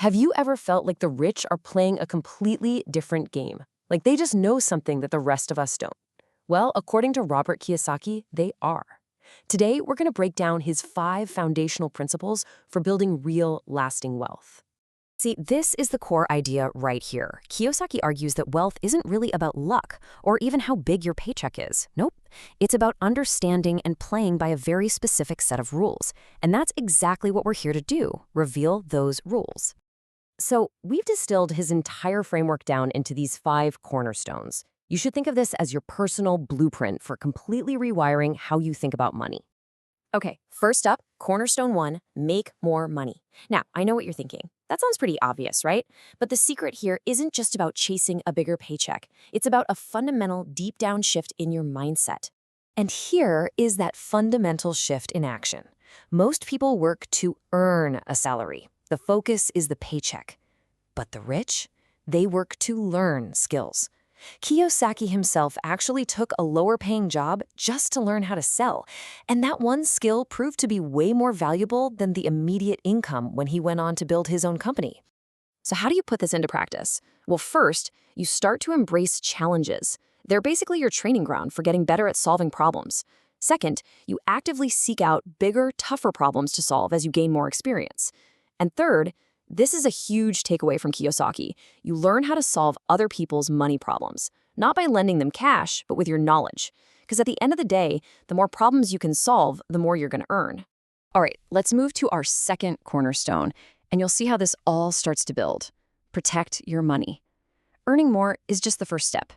Have you ever felt like the rich are playing a completely different game? Like they just know something that the rest of us don't? Well, according to Robert Kiyosaki, they are. Today, we're going to break down his 5 foundational principles for building real, lasting wealth. See, this is the core idea right here. Kiyosaki argues that wealth isn't really about luck or even how big your paycheck is. Nope. It's about understanding and playing by a very specific set of rules. And that's exactly what we're here to do, reveal those rules. So we've distilled his entire framework down into these 5 cornerstones. You should think of this as your personal blueprint for completely rewiring how you think about money. Okay, first up, cornerstone 1, make more money. Now, I know what you're thinking. That sounds pretty obvious, right? But the secret here isn't just about chasing a bigger paycheck. It's about a fundamental, deep down shift in your mindset. And here is that fundamental shift in action. Most people work to earn a salary. The focus is the paycheck. But the rich, they work to learn skills. Kiyosaki himself actually took a lower-paying job just to learn how to sell, and that one skill proved to be way more valuable than the immediate income when he went on to build his own company. So how do you put this into practice? Well, first, you start to embrace challenges. They're basically your training ground for getting better at solving problems. Second, you actively seek out bigger, tougher problems to solve as you gain more experience. And third, this is a huge takeaway from Kiyosaki. You learn how to solve other people's money problems, not by lending them cash, but with your knowledge. Because at the end of the day, the more problems you can solve, the more you're going to earn. All right, let's move to our second cornerstone, and you'll see how this all starts to build. Protect your money. Earning more is just the first step.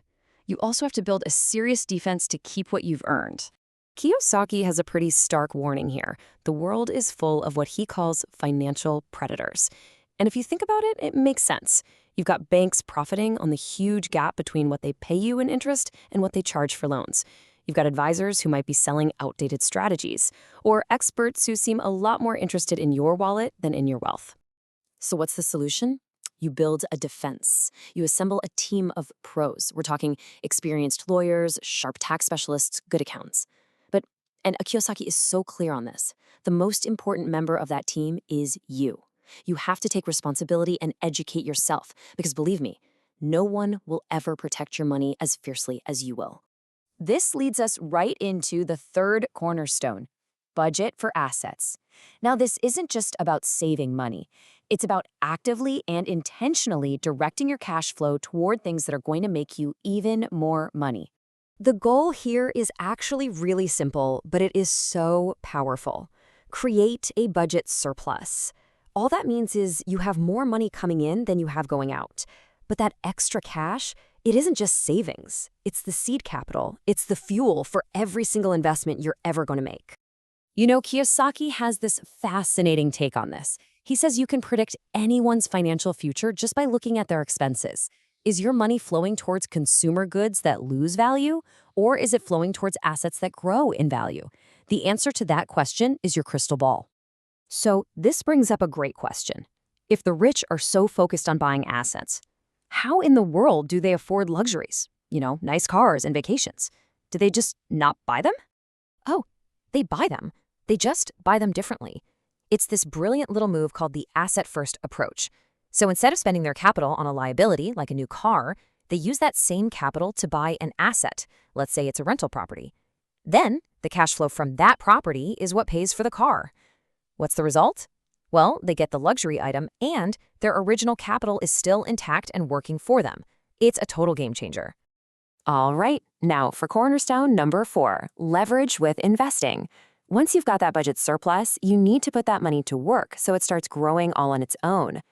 You also have to build a serious defense to keep what you've earned. Kiyosaki has a pretty stark warning here. The world is full of what he calls financial predators. And if you think about it, it makes sense. You've got banks profiting on the huge gap between what they pay you in interest and what they charge for loans. You've got advisors who might be selling outdated strategies, or experts who seem a lot more interested in your wallet than in your wealth. So what's the solution? You build a defense. You assemble a team of pros. We're talking experienced lawyers, sharp tax specialists, good accountants. And Kiyosaki is so clear on this. The most important member of that team is you. You have to take responsibility and educate yourself, because believe me, no one will ever protect your money as fiercely as you will. This leads us right into the third cornerstone, budget for assets. Now, this isn't just about saving money. It's about actively and intentionally directing your cash flow toward things that are going to make you even more money. The goal here is actually really simple, but it is so powerful. Create a budget surplus. All that means is you have more money coming in than you have going out. But that extra cash, it isn't just savings. It's the seed capital. It's the fuel for every single investment you're ever going to make. You know, Kiyosaki has this fascinating take on this. He says you can predict anyone's financial future just by looking at their expenses. Is your money flowing towards consumer goods that lose value, or is it flowing towards assets that grow in value? The answer to that question is your crystal ball. So this brings up a great question. If the rich are so focused on buying assets, how in the world do they afford luxuries? You know, nice cars and vacations. Do they just not buy them? Oh, they buy them. They just buy them differently. It's this brilliant little move called the asset-first approach. So instead of spending their capital on a liability, like a new car, they use that same capital to buy an asset. Let's say it's a rental property. Then, the cash flow from that property is what pays for the car. What's the result? Well, they get the luxury item and their original capital is still intact and working for them. It's a total game changer. All right, now for cornerstone number 4, leverage with investing. Once you've got that budget surplus, you need to put that money to work so it starts growing all on its own.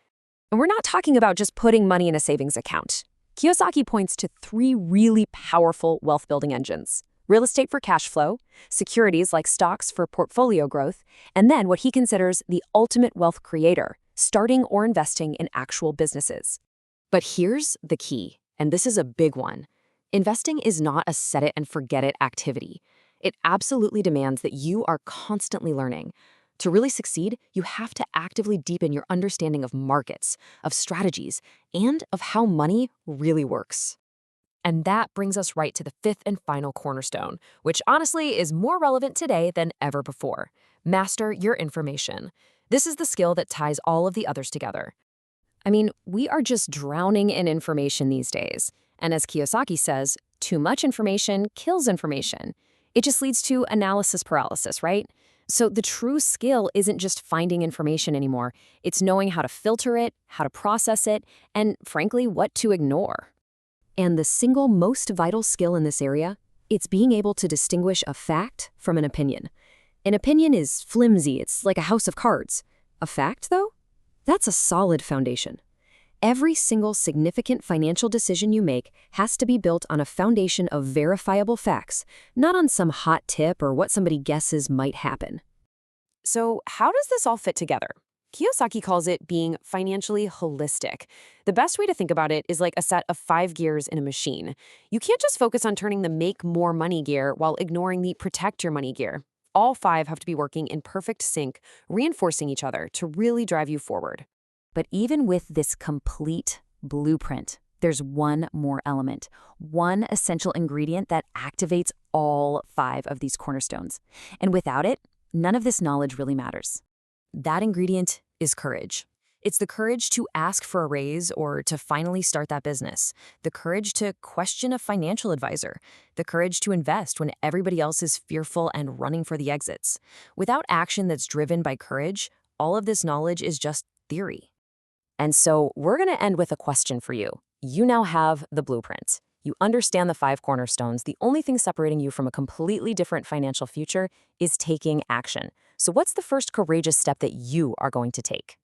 And we're not talking about just putting money in a savings account. Kiyosaki points to 3 really powerful wealth-building engines: real estate for cash flow, securities like stocks for portfolio growth, and then what he considers the ultimate wealth creator, starting or investing in actual businesses. But here's the key, and this is a big one. Investing is not a set-it-and-forget-it activity. It absolutely demands that you are constantly learning. To really succeed, you have to actively deepen your understanding of markets, of strategies, and of how money really works. And that brings us right to the 5th and final cornerstone, which honestly is more relevant today than ever before. Master your information. This is the skill that ties all of the others together. I mean, we are just drowning in information these days. And as Kiyosaki says, too much information kills information. It just leads to analysis paralysis, right? So the true skill isn't just finding information anymore. It's knowing how to filter it, how to process it, and frankly, what to ignore. And the single most vital skill in this area, it's being able to distinguish a fact from an opinion. An opinion is flimsy, it's like a house of cards. A fact, though? That's a solid foundation. Every single significant financial decision you make has to be built on a foundation of verifiable facts, not on some hot tip or what somebody guesses might happen. So, how does this all fit together? Kiyosaki calls it being financially holistic. The best way to think about it is like a set of 5 gears in a machine. You can't just focus on turning the make more money gear while ignoring the protect your money gear. All 5 have to be working in perfect sync, reinforcing each other to really drive you forward. But even with this complete blueprint, there's one more element, one essential ingredient that activates all 5 of these cornerstones. And without it, none of this knowledge really matters. That ingredient is courage. It's the courage to ask for a raise or to finally start that business, the courage to question a financial advisor, the courage to invest when everybody else is fearful and running for the exits. Without action that's driven by courage, all of this knowledge is just theory. And so we're going to end with a question for you. You now have the blueprint. You understand the 5 cornerstones. The only thing separating you from a completely different financial future is taking action. So what's the first courageous step that you are going to take?